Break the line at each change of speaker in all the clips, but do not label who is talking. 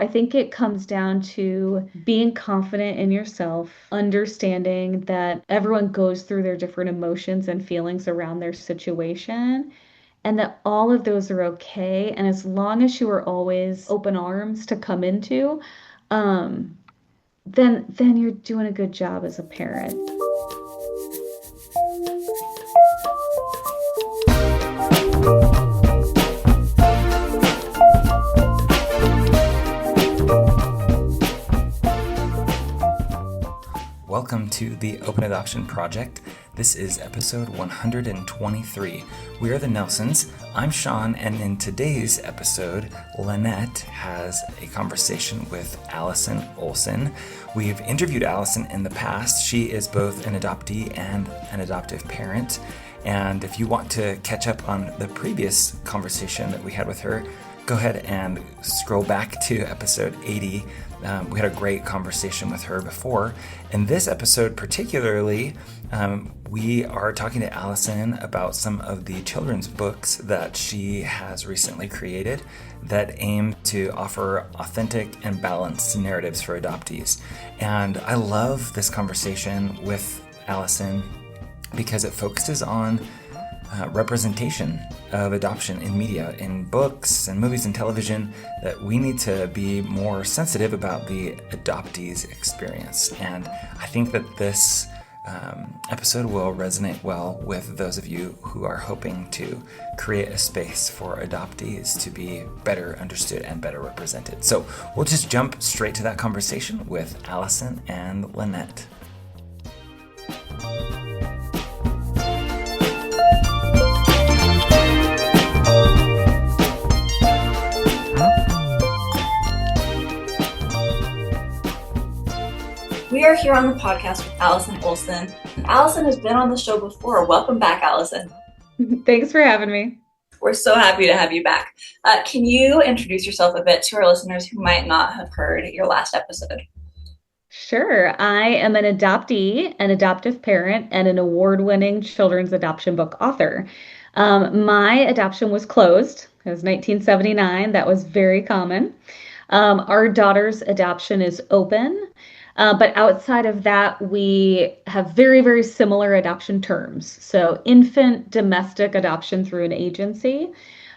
I think it comes down to being confident in yourself, understanding that everyone goes through their different emotions and feelings around their situation, and that all of those are okay. And as long as you are always open arms to come into, um, then you're doing a good job as a parent.
Welcome to the Open Adoption Project. This is episode 123. We are the Nelsons. I'm Sean, and in today's episode, Lynette has a conversation with Allison Olson. We've interviewed Allison in the past. She is both an adoptee and an adoptive parent. And if you want to catch up on the previous conversation that we had with her, go ahead and scroll back to episode 80. We had a great conversation with her before. In this episode particularly, we are talking to Allison about some of the children's books that she has recently created that aim to offer authentic and balanced narratives for adoptees. And I love this conversation with Allison because it focuses on representation of adoption in media, in books and movies and television, that we need to be more sensitive about the adoptees' experience. And I think that this episode will resonate well with those of you who are hoping to create a space for adoptees to be better understood and better represented. So we'll just jump straight to that conversation with Allison and Lynette.
We are here on the podcast with Allison Olson. Allison has been on the show before. Welcome back, Allison.
Thanks for having me.
We're so happy to have you back. Can you introduce yourself a bit to our listeners who might not have heard your last episode?
Sure. I am an adoptee, an adoptive parent, and an award-winning children's adoption book author. My adoption was closed. It was 1979. That was very common. Our daughter's adoption is open. But outside of that, we have very, very similar adoption terms. So infant domestic adoption through an agency.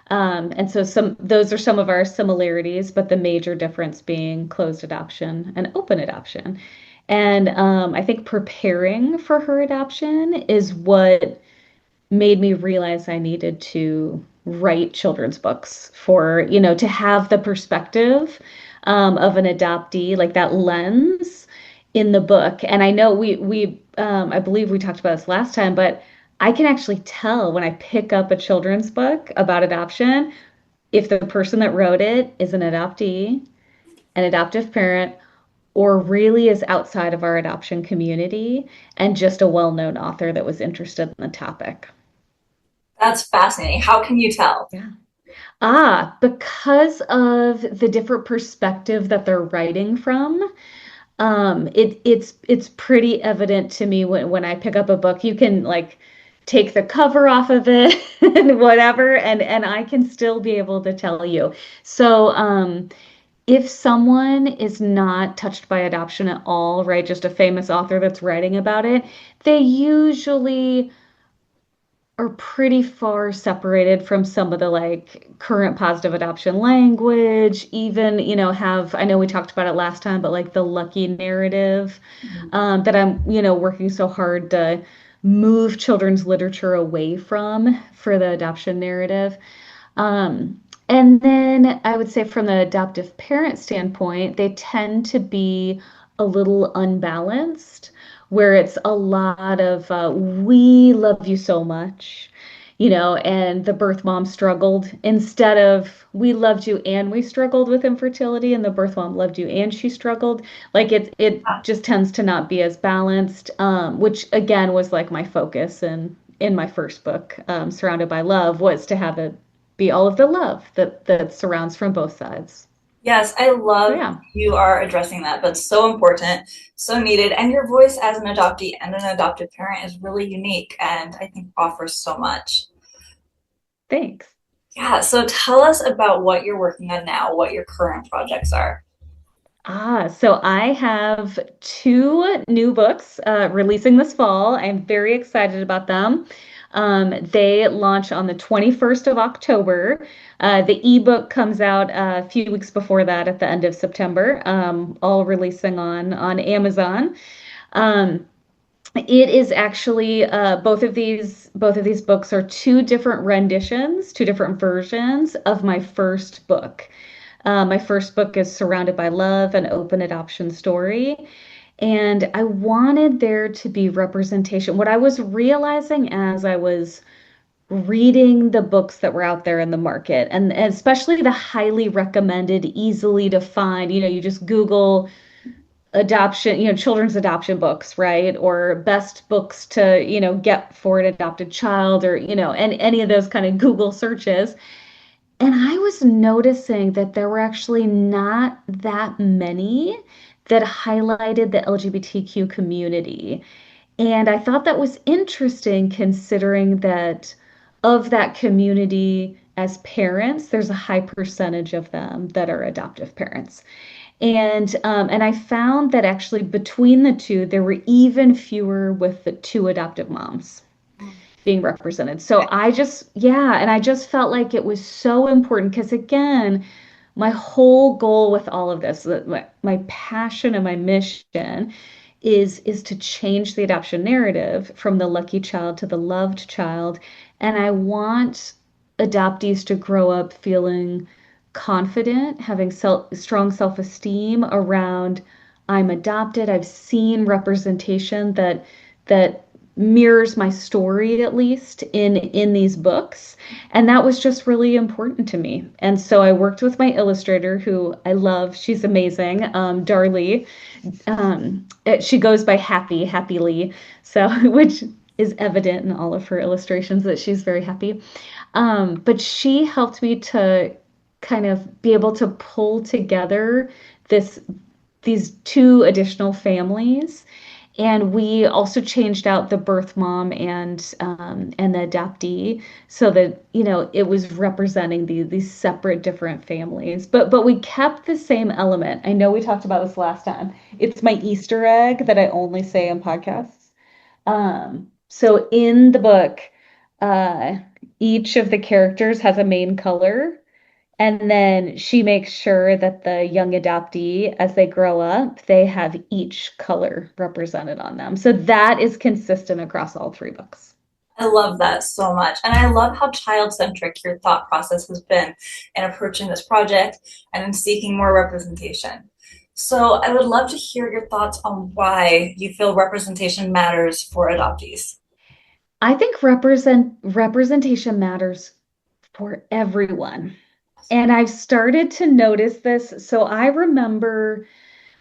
And so those are some of our similarities, but the major difference being closed adoption and open adoption. And I think preparing for her adoption is what made me realize I needed to write children's books to have the perspective of an adoptee, like that lens in the book. And I know I believe we talked about this last time, but I can actually tell when I pick up a children's book about adoption if the person that wrote it is an adoptee, an adoptive parent, or really is outside of our adoption community and just a well-known author that was interested in the topic.
That's fascinating. How can you tell?
Yeah. Because of the different perspective that they're writing from. It's pretty evident to me when I pick up a book. You can like take the cover off of it and whatever, and I can still be able to tell you. So if someone is not touched by adoption at all, right, just a famous author that's writing about it, they usually are pretty far separated from some of the like current positive adoption language, even, I know we talked about it last time, but like the lucky narrative, that I'm, working so hard to move children's literature away from for the adoption narrative. And then I would say from the adoptive parent standpoint, they tend to be a little unbalanced, where it's a lot of we love you so much, and the birth mom struggled, instead of we loved you and we struggled with infertility, and the birth mom loved you and she struggled. Like it just tends to not be as balanced, which again was like my focus and in my first book, Surrounded by Love, was to have it be all of the love that surrounds from both sides.
Yes, I love you are addressing that. That's so important, so needed. And your voice as an adoptee and an adoptive parent is really unique and I think offers so much.
Thanks.
Yeah, so tell us about what you're working on now, what your current projects are.
So I have two new books releasing this fall. I'm very excited about them. They launch on the 21st of October. The ebook comes out a few weeks before that at the end of September, all releasing on Amazon. Um, it is actually both of these books are two different renditions, two different versions of my first book. My first book is Surrounded by Love, an open adoption story. And I wanted there to be representation. What I was realizing as I was reading the books that were out there in the market, and especially the highly recommended, easily to find, you just Google adoption, children's adoption books, right? Or best books to, get for an adopted child, or, and any of those kind of Google searches. And I was noticing that there were actually not that many that highlighted the LGBTQ community. And I thought that was interesting considering that of that community as parents, there's a high percentage of them that are adoptive parents. And I found that actually between the two, there were even fewer with the two adoptive moms being represented. So yeah, and I just felt like it was so important because again, my whole goal with all of this, my passion and my mission is to change the adoption narrative from the lucky child to the loved child. And I want adoptees to grow up feeling confident, having strong self-esteem around I'm adopted. I've seen representation that mirrors my story at least in these books, and that was just really important to me. And so I worked with my illustrator, who I love. She's amazing, Darlie. She goes by Happy Lee, so which is evident in all of her illustrations that she's very happy. But she helped me to kind of be able to pull together this these two additional families. And we also changed out the birth mom and the adoptee so that it was representing these separate different families. But we kept the same element. I know we talked about this last time. It's my Easter egg that I only say on podcasts. So in the book, uh, each of the characters has a main color, and then she makes sure that the young adoptee, as they grow up, they have each color represented on them. So that is consistent across all three books.
I love that so much. And I love how child-centric your thought process has been in approaching this project and in seeking more representation. So I would love to hear your thoughts on why you feel representation matters for adoptees.
I think representation matters for everyone. And I've started to notice this. So I remember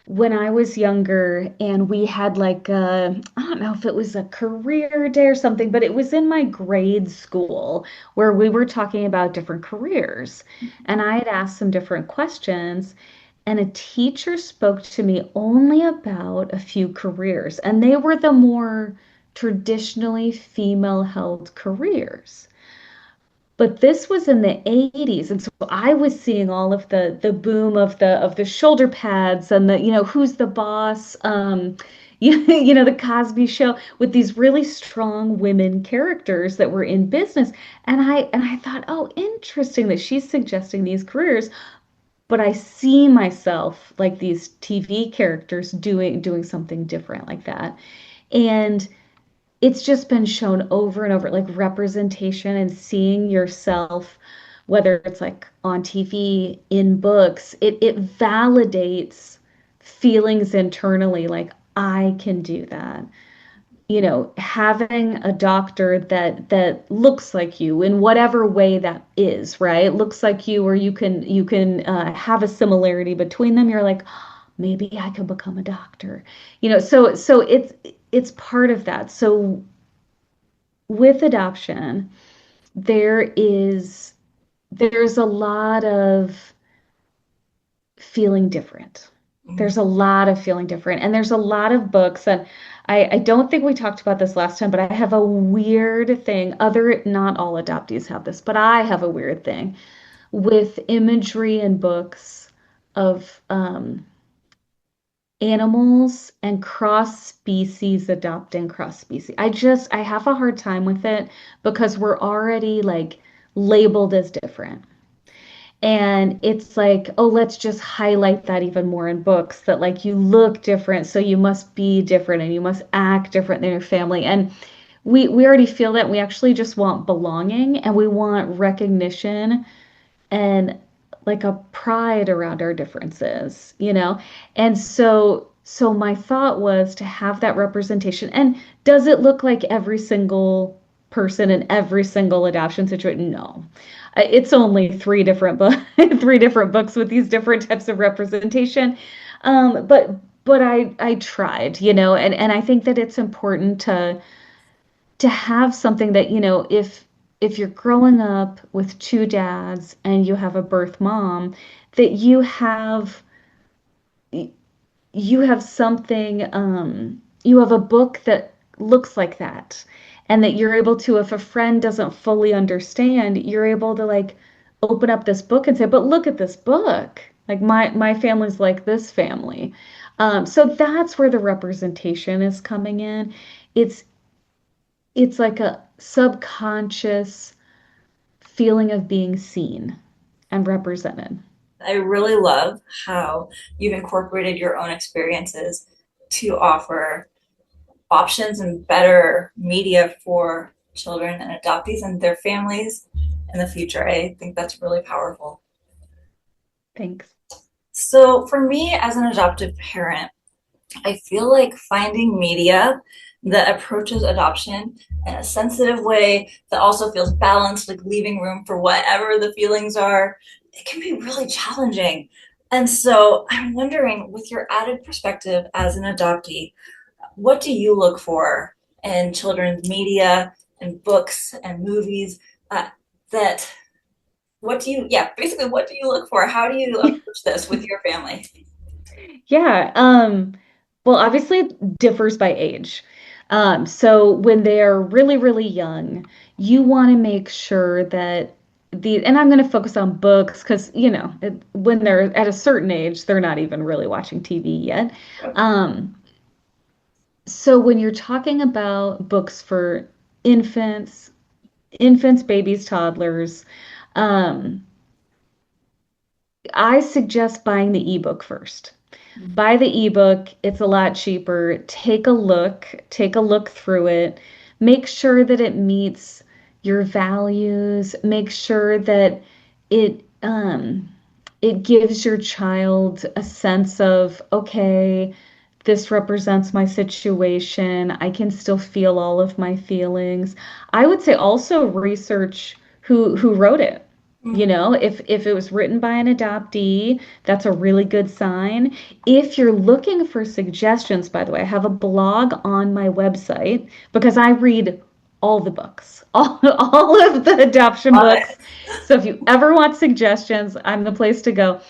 when I was younger and we had like I don't know if it was a career day or something, but it was in my grade school where we were talking about different careers. And I had asked some different questions, and a teacher spoke to me only about a few careers, and they were the more traditionally female-held careers. But this was in the 80s, and so I was seeing all of the boom of the shoulder pads and the who's the boss, the Cosby Show with these really strong women characters that were in business. And I thought, oh, interesting that she's suggesting these careers, but I see myself like these TV characters doing something different like that. And it's just been shown over and over, like representation and seeing yourself, whether it's like on TV, in books, it validates feelings internally, like I can do that. Having a doctor that looks like you in whatever way that is, right? Looks like you, or you can have a similarity between them. You're like, maybe I could become a doctor. So it's part of that. So with adoption, there's a lot of feeling different. There's a lot of feeling different. And there's a lot of books. And I don't think we talked about this last time, but I have a weird thing. Not all adoptees have this, but I have a weird thing with imagery in books of animals and cross species adopting cross species. I have a hard time with it because we're already like labeled as different. And it's like, oh, let's just highlight that even more in books that like you look different, so you must be different and you must act different than your family. And we already feel that we actually just want belonging and we want recognition and like a pride around our differences, you know? And so my thought was to have that representation. And does it look like every single person in every single adoption situation? No. It's only three different books with these different types of representation. But I tried, you know, and I think that it's important to have something that, you know, if you're growing up with two dads and you have a birth mom, that you have something, you have a book that looks like that. And that you're able to, if a friend doesn't fully understand, you're able to like open up this book and say, but look at this book. Like my family's like this family. So that's where the representation is coming in. It's it's like a subconscious feeling of being seen and represented.
I really love how you've incorporated your own experiences to offer options and better media for children and adoptees and their families in the future. I think that's really powerful.
Thanks.
So, for me as an adoptive parent, I feel like finding media that approaches adoption in a sensitive way that also feels balanced, like leaving room for whatever the feelings are, it can be really challenging. And so I'm wondering, with your added perspective as an adoptee, what do you look for in children's media and books and movies that what do you yeah basically what do you look for, how do you approach this with your family?
Yeah. Well, obviously it differs by age. So when they're really, really young, you want to make sure that and I'm going to focus on books because, you know, when they're at a certain age, they're not even really watching TV yet. Um, so when you're talking about books for infants, babies, toddlers, um, I suggest buying the ebook first. Buy the ebook. It's a lot cheaper. Take a look through it. Make sure that it meets your values. Make sure that it it gives your child a sense of, okay, this represents my situation. I can still feel all of my feelings. I would say also research who wrote it. You
Mm-hmm.
know, if it was written by an adoptee, that's a really good sign. If you're looking for suggestions, by the way, I have a blog on my website because I read all the books, all of the adoption
Love
books.
it.
So if you ever want suggestions, I'm the place to go.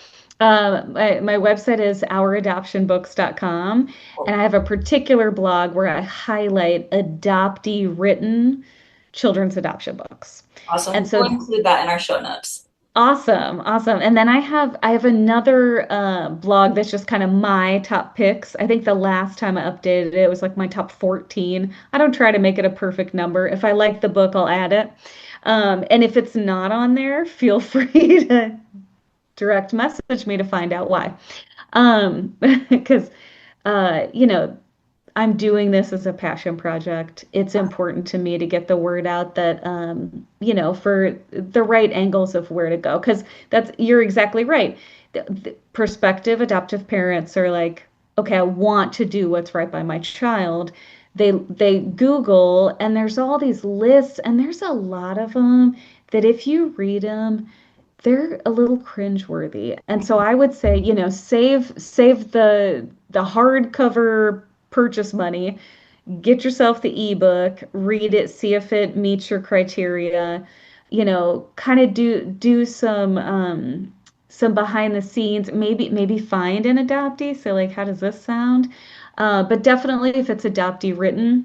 My website is ouradoptionbooks.com, and I have a particular blog where I highlight adoptee written children's adoption books.
Awesome,
And
we'll
so
include that in our show notes.
awesome, awesome. And then I have another blog that's just kind of my top picks. I think the last time I updated it, it was like my top 14. I don't try to make it a perfect number. If I like the book, I'll add it. And if it's not on there, feel free to direct message me to find out why. Because you know, I'm doing this as a passion project. It's important to me to get the word out that, you know, for the right angles of where to go. Because you're exactly right. The prospective adoptive parents are like, okay, I want to do what's right by my child. They Google and there's all these lists and there's a lot of them that if you read them, they're a little cringeworthy. And so I would say, you know, save the hardcover purchase money, get yourself the ebook, read it, see if it meets your criteria, you know, kind of do some behind the scenes, maybe find an adoptee. So like, how does this sound? But definitely if it's adoptee written,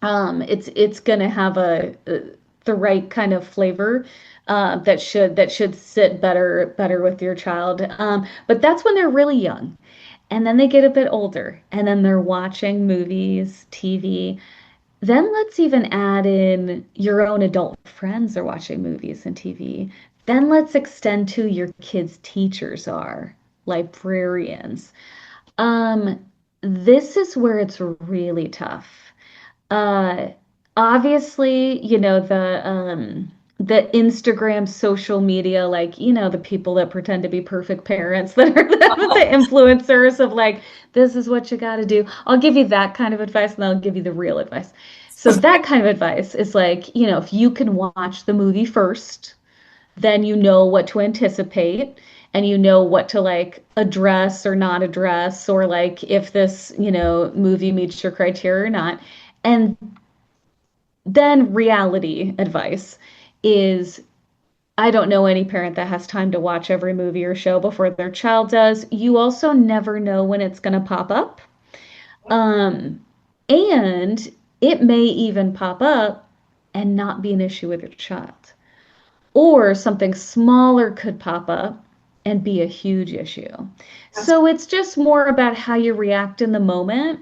it's gonna have the right kind of flavor that should sit better with your child. But that's when they're really young. And then they get a bit older, and then they're watching movies, TV. Then let's even add in your own adult friends are watching movies and TV. Then let's extend to your kids' teachers are librarians. Um, this is where it's really tough. Uh, Obviously, the Instagram social media, like, the people that pretend to be perfect parents that are the influencers of like, this is what you got to do. I'll give you that kind of advice and I'll give you the real advice. So that kind of advice is like, if you can watch the movie first, then you know what to anticipate and you know what to like address or not address, or like if this, movie meets your criteria or not. And then reality advice is, I don't know any parent that has time to watch every movie or show before their child does. You also never know when it's going to pop up. Um, and it may even pop up and not be an issue with your child. Or something smaller could pop up and be a huge issue. So it's just more about how you react in the moment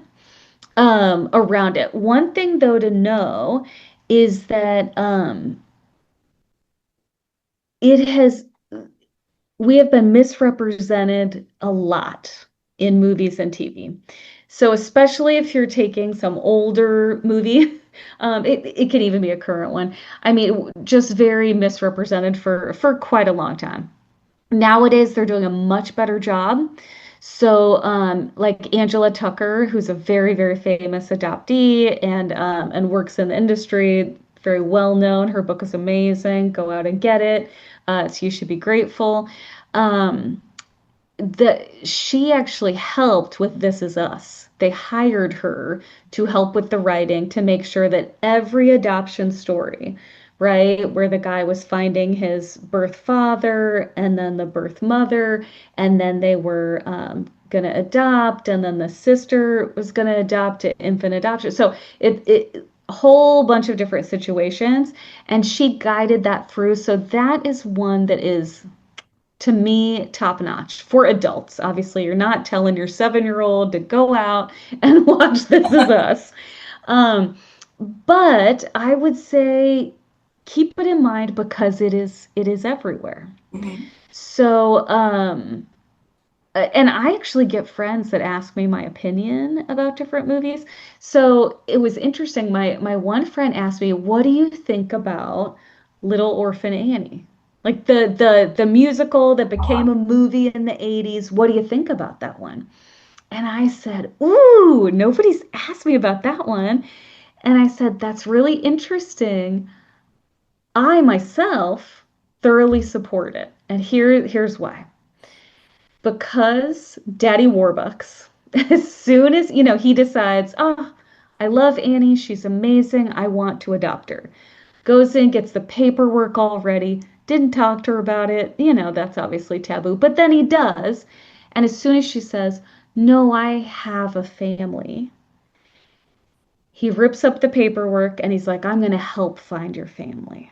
around it. One thing, though, to know is that it has we have been misrepresented a lot in movies and TV. So especially if you're taking some older movie, it can even be a current one. I mean, just very misrepresented for quite a long time. Nowadays, they're doing a much better job. So, like Angela Tucker, who's a very, very famous adoptee and works in the industry, very well known. Her book is amazing. Go out and get it. So you should be grateful. Um, she actually helped with This Is Us. They hired her to help with the writing to make sure that every adoption story, right, where the guy was finding his birth father and then the birth mother, and then they were going to adopt, and then the sister was going to adopt to infant adoption. So it a whole bunch of different situations, and she guided that through. So that is one that is, to me, top notch for adults. Obviously, you're not telling your 7-year-old to go out and watch This Is Us. Um, but I would say keep it in mind because it is everywhere.
Mhm.
So, and I actually get friends that ask me my opinion about different movies. So it was interesting. My one friend asked me, "What do you think about Little Orphan Annie? Like the musical that became a movie in the 80s. What do you think about that one?" And I said, "Ooh, nobody's asked me about that one." And I said, "That's really interesting. I myself thoroughly support it. And here's why. Because Daddy Warbucks, as soon as, he decides, oh, I love Annie, she's amazing, I want to adopt her. Goes in, gets the paperwork all ready, didn't talk to her about it, that's obviously taboo, but then he does. And as soon as she says, no, I have a family, he rips up the paperwork and he's like, I'm going to help find your family.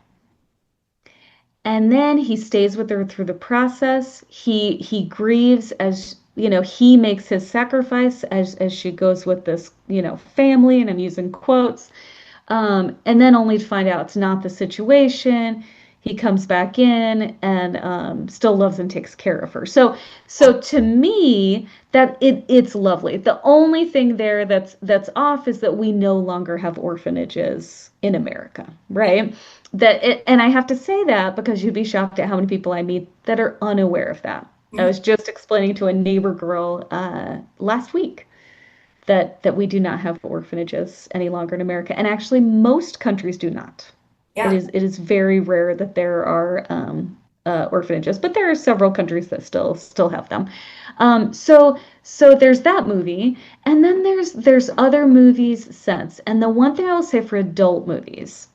And then he stays with her through the process. He grieves as, he makes his sacrifice as she goes with this, family, and I'm using quotes. And then only to find out it's not the situation. He comes back in and still loves and takes care of her. So to me, that it's lovely. The only thing there that's off is that we no longer have orphanages in America, right? And I have to say that because you'd be shocked at how many people I meet that are unaware of that. I
Mhm.
was just explaining to a neighbor girl last week that we do not have orphanages any longer in America, and actually most countries do not. It
Yeah.
is it is very rare that there are orphanages, but there are several countries that still have them. So there's that movie, and then there's other movies since. And the one thing I will say for adult movies,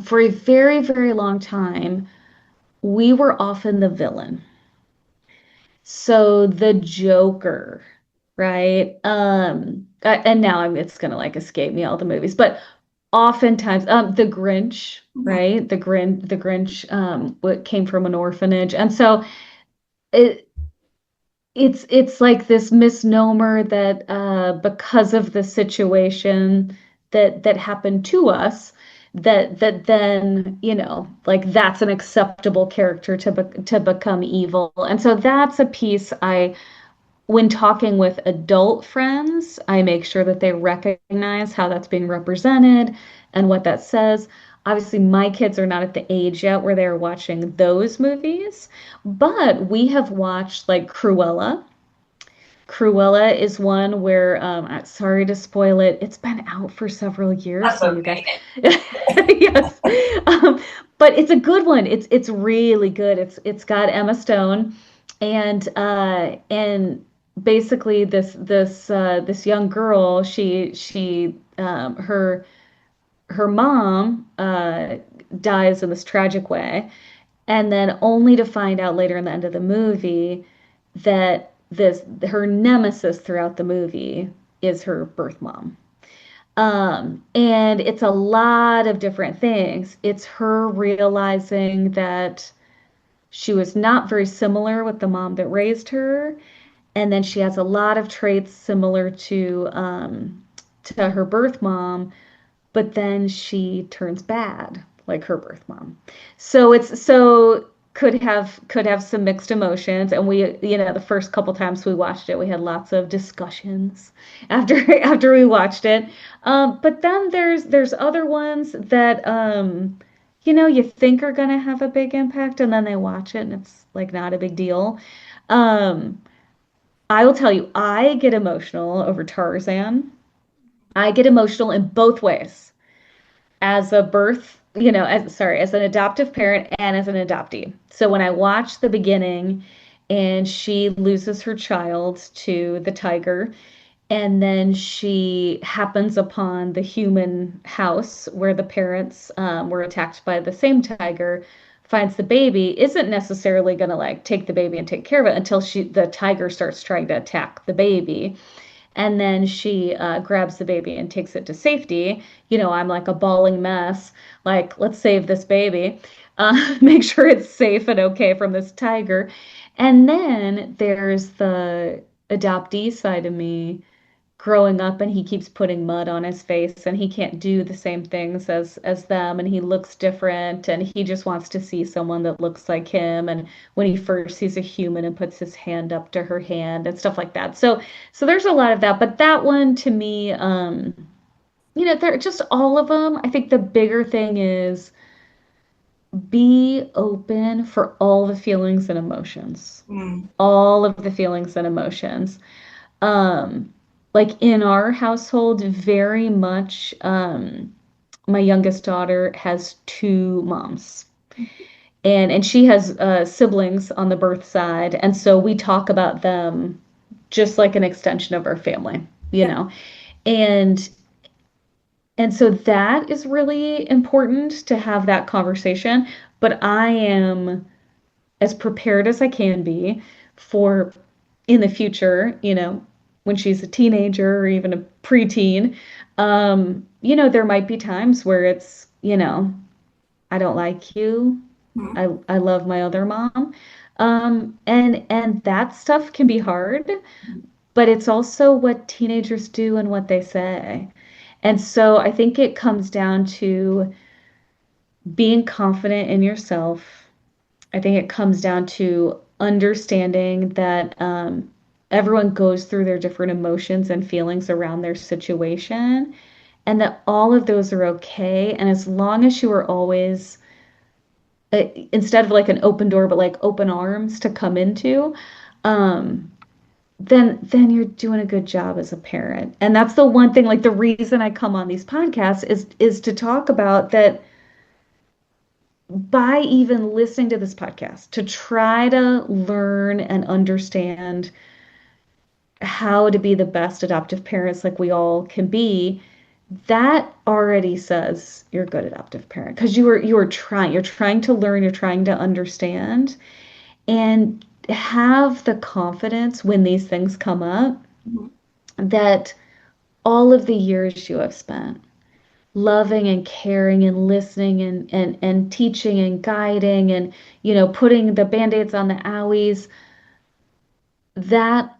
for a very, very long time, we were often the villain. So the Joker, right? And now it's gonna like escape me all the movies, but oftentimes, the Grinch,
Mhm.
right? The Grinch, what came from an orphanage, and so it it's like this misnomer that because of the situation that happened to us, that then, like that's an acceptable character to become evil. And so that's a piece when talking with adult friends, I make sure that they recognize how that's being represented and what that says. Obviously, my kids are not at the age yet where they're watching those movies, but we have watched like Cruella. Cruella is one where, sorry to spoil it, it's been out for several years,
That's
so you guys,
okay.
yes, um, but it's a good one. It's really good. It's got Emma Stone, and basically this young girl, her mom dies in this tragic way, and then only to find out later in the end of the movie that this her nemesis throughout the movie is her birth mom. And it's a lot of different things. It's her realizing that she was not very similar with the mom that raised her, and then she has a lot of traits similar to her birth mom, but then she turns bad like her birth mom. So could have some mixed emotions, and the first couple times we watched it we had lots of discussions after after we watched it. But then there's other ones that you think are going to have a big impact, and then they watch it and it's like not a big deal. um I will tell you, I get emotional over Tarzan. I get emotional in both ways, as a birth, as an adoptive parent and as an adoptee. So when I watch the beginning and she loses her child to the tiger, and then she happens upon the human house where the parents were attacked by the same tiger, finds the baby, isn't necessarily going to like take the baby and take care of it until the tiger starts trying to attack the baby, and then she grabs the baby and takes it to safety. I'm like a bawling mess, like, let's save this baby, make sure it's safe and okay from this tiger. And then there's the adoptee side of me growing up, and he keeps putting mud on his face and he can't do the same things as them, and he looks different and he just wants to see someone that looks like him, and when he first sees a human and puts his hand up to her hand and stuff like that. So there's a lot of that, but that one to me, they're just all of them. I think the bigger thing is be open for all the feelings and emotions,
Mm.
all of the feelings and emotions. um like in our household, very much, my youngest daughter has two moms, and she has siblings on the birth side, and so we talk about them just like an extension of our family,
Yeah.
and and so that is really important to have that conversation. But I am as prepared as I can be for in the future, when she's a teenager or even a preteen. There might be times where it's, I don't like you.
Mhm.
I love my other mom. And that stuff can be hard, but it's also what teenagers do and what they say. And so I think it comes down to being confident in yourself. I think it comes down to understanding that everyone goes through their different emotions and feelings around their situation, and that all of those are okay. And as long as you are always, instead of like an open door, but like open arms to come into, um, then you're doing a good job as a parent. And that's the one thing, like the reason I come on these podcasts is to talk about that. By even listening to this podcast, to try to learn and understand how to be the best adoptive parents like we all can be, that already says you're a good adoptive parent, because you're trying to learn, you're trying to understand, and have the confidence when these things come up
Mhm.
that all of the years you have spent loving and caring and listening and teaching and guiding and putting the band-aids on the owies, that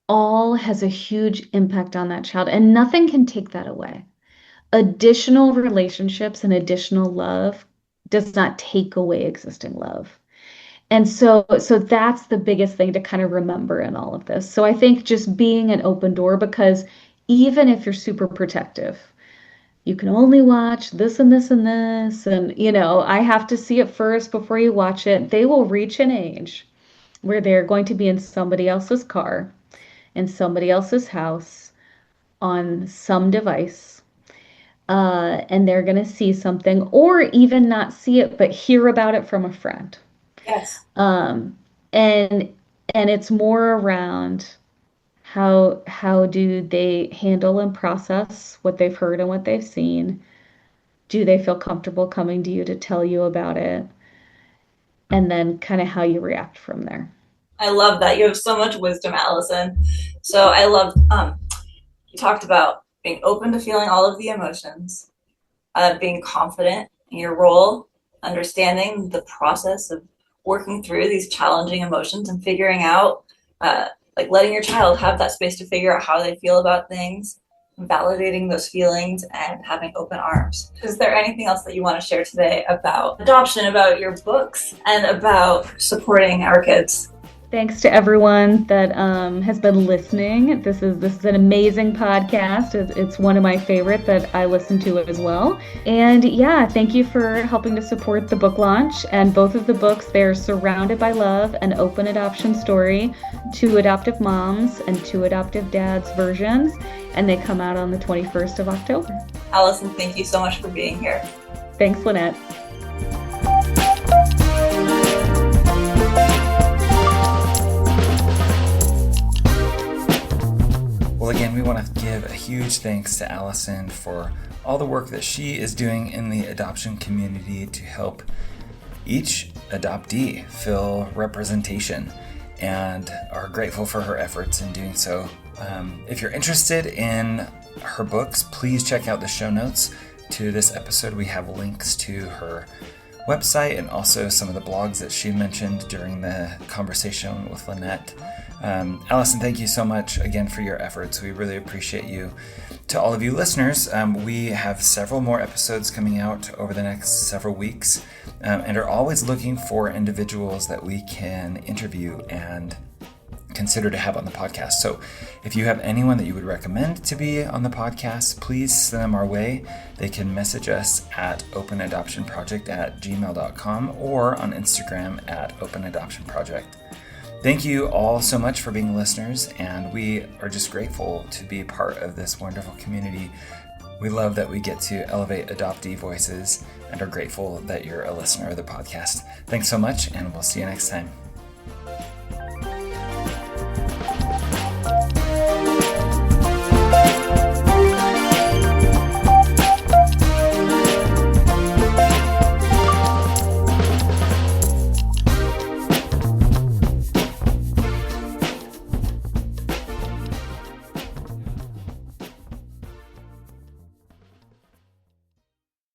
all has a huge impact on that child, and nothing can take that away. Additional relationships and additional love does not take away existing love. And so that's the biggest thing to kind of remember in all of this. So I think just being an open door, because even if you're super protective, you can only watch this and this and this, and I have to see it first before you watch it. They will reach an age where they're going to be in somebody else's car, in somebody else's house, on some device, and they're going to see something, or even not see it, but hear about it from a friend.
Yes.
Um, and and it's more around how do they handle and process what they've heard and what they've seen? Do they feel comfortable coming to you to tell you about it? And then kind of how you react from there.
I love that. You have so much wisdom, Allison. So I love, you talked about being open to feeling all of the emotions, being confident in your role, understanding the process of working through these challenging emotions and figuring out, like letting your child have that space to figure out how they feel about things, validating those feelings, and having open arms. Is there anything else that you want to share today about adoption, about your books, and about supporting our kids?
Thanks to everyone that has been listening. This is an amazing podcast. It's one of my favorite that I listen to as well. And yeah, thank you for helping to support the book launch. And both of the books, they're Surrounded by Love, an open adoption story, 2 adoptive moms and 2 adoptive dads versions. And they come out on the 21st of October.
Allison, thank you so much for being here.
Thanks, Lynette.
Well, again, we want to give a huge thanks to Allison for all the work that she is doing in the adoption community to help each adoptee feel representation, and are grateful for her efforts in doing so. If you're interested in her books, please check out the show notes to this episode. We have links to her website and also some of the blogs that she mentioned during the conversation with Lynette. Allison, thank you so much again for your efforts. We really appreciate you. To all of you listeners, we have several more episodes coming out over the next several weeks, and are always looking for individuals that we can interview and consider to have on the podcast. So if you have anyone that you would recommend to be on the podcast, please send them our way. They can message us at openadoptionproject@gmail.com or on Instagram at openadoptionproject. Thank you all so much for being listeners, and we are just grateful to be part of this wonderful community. We love that we get to elevate adoptee voices and are grateful that you're a listener of the podcast. Thanks so much, and we'll see you next time.